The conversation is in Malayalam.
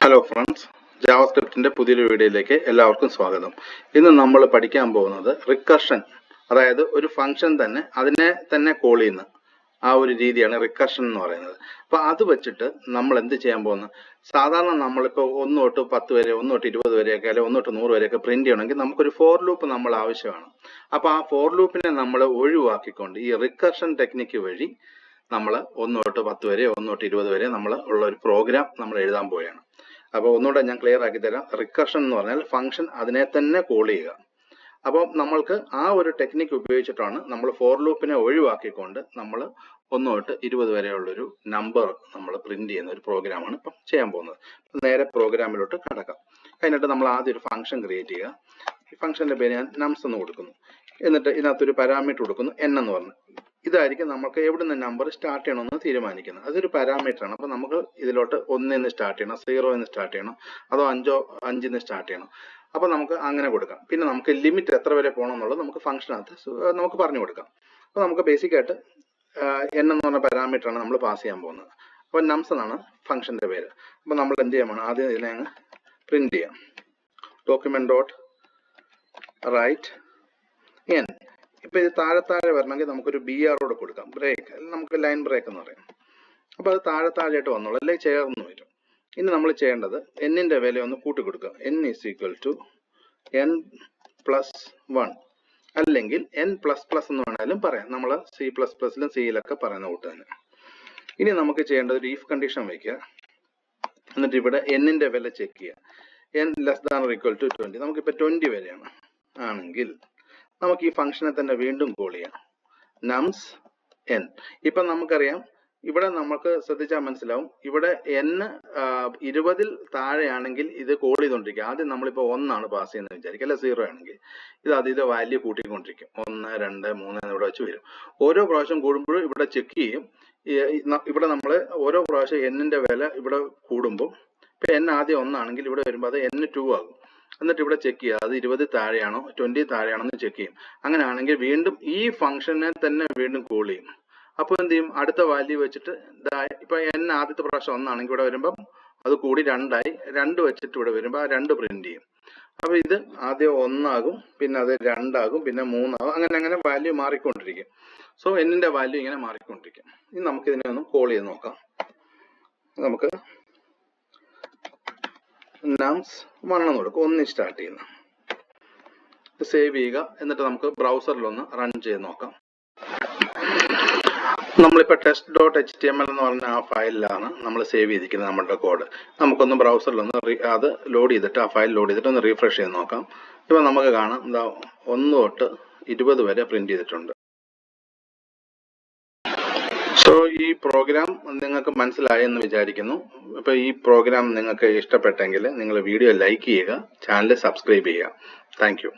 ഹലോ ഫ്രണ്ട്സ്, ജാവാസ്ക്രിപ്റ്റിന്റെ പുതിയൊരു വീഡിയോയിലേക്ക് എല്ലാവർക്കും സ്വാഗതം. ഇന്ന് നമ്മൾ പഠിക്കാൻ പോകുന്നത് റിക്കർഷൻ, അതായത് ഒരു ഫംഗ്ഷൻ തന്നെ അതിനെ തന്നെ കോൾ ചെയ്യുന്ന ആ ഒരു രീതിയാണ് റിക്കർഷൻ എന്ന് പറയുന്നത്. അപ്പൊ അത് വെച്ചിട്ട് നമ്മൾ എന്ത് ചെയ്യാൻ പോകുന്നത്, സാധാരണ നമ്മളിപ്പോൾ 1 തൊട്ട് 10 വരെ, 1 തൊട്ട് 20 വരെയൊക്കെ, അല്ലെങ്കിൽ 1 തൊട്ട് 100 വരെയൊക്കെ പ്രിന്റ് ചെയ്യണമെങ്കിൽ നമുക്കൊരു ഫോർ ലൂപ്പ് നമ്മൾ ആവശ്യമാണ്. അപ്പൊ ആ ഫോർ ലൂപ്പിനെ നമ്മൾ ഒഴിവാക്കിക്കൊണ്ട് ഈ റിക്കർഷൻ ടെക്നിക്ക് വഴി നമ്മൾ 1 തൊട്ട് 10 വരെ, 1 തൊട്ട് 20 വരെ നമ്മൾ ഉള്ള ഒരു പ്രോഗ്രാം നമ്മൾ എഴുതാൻ പോവുകയാണ്. അപ്പോൾ ഒന്നുകൂടെ ഞാൻ ക്ലിയർ ആക്കി തരാം. റിക്കർഷൻ എന്ന് പറഞ്ഞാൽ ഫംഗ്ഷൻ അതിനെ തന്നെ കോൾ ചെയ്യുക. അപ്പോൾ നമ്മൾക്ക് ആ ഒരു ടെക്നിക്ക് ഉപയോഗിച്ചിട്ടാണ് നമ്മൾ ഫോർ ലൂപ്പിനെ ഒഴിവാക്കിക്കൊണ്ട് നമ്മൾ 1 തൊട്ട് 20 വരെയുള്ളൊരു നമ്പർ നമ്മൾ പ്രിന്റ് ചെയ്യുന്ന ഒരു പ്രോഗ്രാമാണ് ഇപ്പം ചെയ്യാൻ പോകുന്നത്. നേരെ പ്രോഗ്രാമിലോട്ട് കടക്കാം. അതിനായിട്ട് നമ്മൾ ആദ്യം ഒരു ഫംഗ്ഷൻ ക്രിയേറ്റ് ചെയ്യുക. ഈ ഫംഗ്ഷന്റെ പേര് ഞാൻ നംസ് എന്ന് കൊടുക്കുന്നു. എന്നിട്ട് ഇതിനകത്തൊരു പാരാമീറ്റർ കൊടുക്കുന്നു, n എന്ന് പറഞ്ഞു. ഇതായിരിക്കും നമുക്ക് എവിടെ നിന്ന് നമ്പർ സ്റ്റാർട്ട് ചെയ്യണമെന്ന് തീരുമാനിക്കുന്നത്. അതൊരു പാരാമീറ്റർ ആണ്. അപ്പൊ നമുക്ക് ഇതിലോട്ട് 1 സ്റ്റാർട്ട് ചെയ്യണം, 0 സ്റ്റാർട്ട് ചെയ്യണം, അതോ 5 സ്റ്റാർട്ട് ചെയ്യണം. അപ്പൊ നമുക്ക് അങ്ങനെ കൊടുക്കാം. പിന്നെ നമുക്ക് ലിമിറ്റ് എത്ര വരെ പോകണം എന്നുള്ളത് നമുക്ക് ഫംഗ്ഷനകത്ത് നമുക്ക് പറഞ്ഞു കൊടുക്കാം. അപ്പൊ നമുക്ക് ബേസിക് ആയിട്ട് n എന്ന് പറഞ്ഞ പാരാമീറ്റർ ആണ് നമ്മൾ പാസ് ചെയ്യാൻ പോകുന്നത്. അപ്പൊ നംസ് എന്നാണ് ഫംഗ്ഷന്റെ പേര്. അപ്പൊ നമ്മൾ എന്ത് ചെയ്യാൻ, ആദ്യം ഇതിനെ അങ്ങ് പ്രിന്റ് ചെയ്യാം. document.write n. ഇപ്പൊ ഇത് താഴെ വരണമെങ്കിൽ നമുക്കൊരു BR കൊടുക്കാം, ബ്രേക്ക്, നമുക്ക് ലൈൻ ബ്രേക്ക് എന്ന് പറയും. അപ്പൊ അത് താഴെയായിട്ട് വന്നോളൂ, അല്ലെങ്കിൽ ചേർന്ന് വരും. ഇനി നമ്മൾ ചെയ്യേണ്ടത് n-ന്റെ വില ഒന്ന് കൂട്ടി കൊടുക്കുക. n = n+1, അല്ലെങ്കിൽ n++ എന്ന് വേണമെങ്കിലും പറയാം. നമ്മൾ C++ലും സിയിലൊക്കെ പറയുന്ന കൂട്ട് തന്നെ. ഇനി നമുക്ക് ചെയ്യേണ്ടത് ഒരു if കണ്ടീഷൻ വയ്ക്കുക. എന്നിട്ട് ഇവിടെ n-ന്റെ വില ചെക്ക് ചെയ്യുക. n<= 20. നമുക്കിപ്പോൾ 20 വരെയാണ് ആണെങ്കിൽ നമുക്ക് ഈ ഫംഗ്ഷനെ തന്നെ വീണ്ടും കോൾ ചെയ്യാം, നംസ് n. ഇപ്പൊ നമുക്കറിയാം, ഇവിടെ നമുക്ക് ശ്രദ്ധിച്ചാൽ മനസ്സിലാവും, ഇവിടെ n 20-ൽ താഴെയാണെങ്കിൽ ഇത് കോൾ ചെയ്തുകൊണ്ടിരിക്കുക. ആദ്യം നമ്മളിപ്പോൾ 1 പാസ് ചെയ്യുന്നത് വിചാരിക്കുക, അല്ലെ 0 ആണെങ്കിൽ ഇത് അതിന്റെ വാല്യൂ കൂട്ടിക്കൊണ്ടിരിക്കും. 1, 2, 3 ഇവിടെ വെച്ച് വരും. ഓരോ പ്രാവശ്യം കൂടുമ്പോഴും ഇവിടെ ചെക്ക് ചെയ്യും. ഇവിടെ നമ്മൾ ഓരോ പ്രാവശ്യം n-ന്റെ വില ഇവിടെ കൂടുമ്പോൾ, ഇപ്പൊ n ആദ്യം 1 ആണെങ്കിൽ ഇവിടെ വരുമ്പോൾ അത് n2 ആകും. എന്നിട്ട് ഇവിടെ ചെക്ക് ചെയ്യുക, അത് 20 താഴെയാണോ 20 താഴെയാണോ എന്ന് ചെക്ക് ചെയ്യും. അങ്ങനെയാണെങ്കിൽ വീണ്ടും ഈ ഫംഗ്ഷനെ തന്നെ വീണ്ടും കോൾ ചെയ്യും. അപ്പോൾ എന്ത് ചെയ്യും, അടുത്ത വാല്യൂ വെച്ചിട്ട് ഇപ്പൊ n ആദ്യത്തെ പ്രാവശ്യം 1 ആണെങ്കിൽ ഇവിടെ വരുമ്പം അത് കൂടി 2 ആയി, 2 വെച്ചിട്ട് ഇവിടെ വരുമ്പോൾ ആ 2 പ്രിന്റ് ചെയ്യും. അപ്പൊ ഇത് ആദ്യം 1 ആകും, പിന്നെ അത് 2 ആകും, പിന്നെ 3 ആകും, അങ്ങനെ വാല്യൂ മാറിക്കൊണ്ടിരിക്കും. സോ n-ന്റെ വാല്യൂ ഇങ്ങനെ മാറിക്കൊണ്ടിരിക്കും. ഇനി നമുക്ക് ഇതിനെ ഒന്ന് കോൾ ചെയ്ത് നോക്കാം. നമുക്ക് നംസ് 1 എന്ന് കൊടുക്കും, 1 സ്റ്റാർട്ട് ചെയ്യുന്ന, സേവ് ചെയ്യുക. എന്നിട്ട് നമുക്ക് ബ്രൗസറിൽ ഒന്ന് റൺ ചെയ്ത് നോക്കാം. നമ്മളിപ്പോൾ test.html എന്ന് പറഞ്ഞ ആ ഫയലിലാണ് നമ്മൾ സേവ് ചെയ്തിരിക്കുന്നത് നമ്മുടെ കോഡ്. നമുക്കൊന്ന് ബ്രൗസറിൽ ഒന്ന് അത് ലോഡ് ചെയ്തിട്ട്, ആ ഫയൽ ലോഡ് ചെയ്തിട്ട് ഒന്ന് റീഫ്രഷ് ചെയ്ത് നോക്കാം. ഇപ്പൊ നമുക്ക് കാണാം, എന്താ 1 തൊട്ട് 20 വരെ പ്രിന്റ് ചെയ്തിട്ടുണ്ട്. സോ ഈ പ്രോഗ്രാം നിങ്ങൾക്ക് മനസ്സിലായി എന്ന് വിചാരിക്കുന്നു. ഇപ്പൊ ഈ പ്രോഗ്രാം നിങ്ങൾക്ക് ഇഷ്ടപ്പെട്ടെങ്കിൽ നിങ്ങൾ വീഡിയോ ലൈക്ക് ചെയ്യുക, ചാനൽ സബ്സ്ക്രൈബ് ചെയ്യുക. Thank you.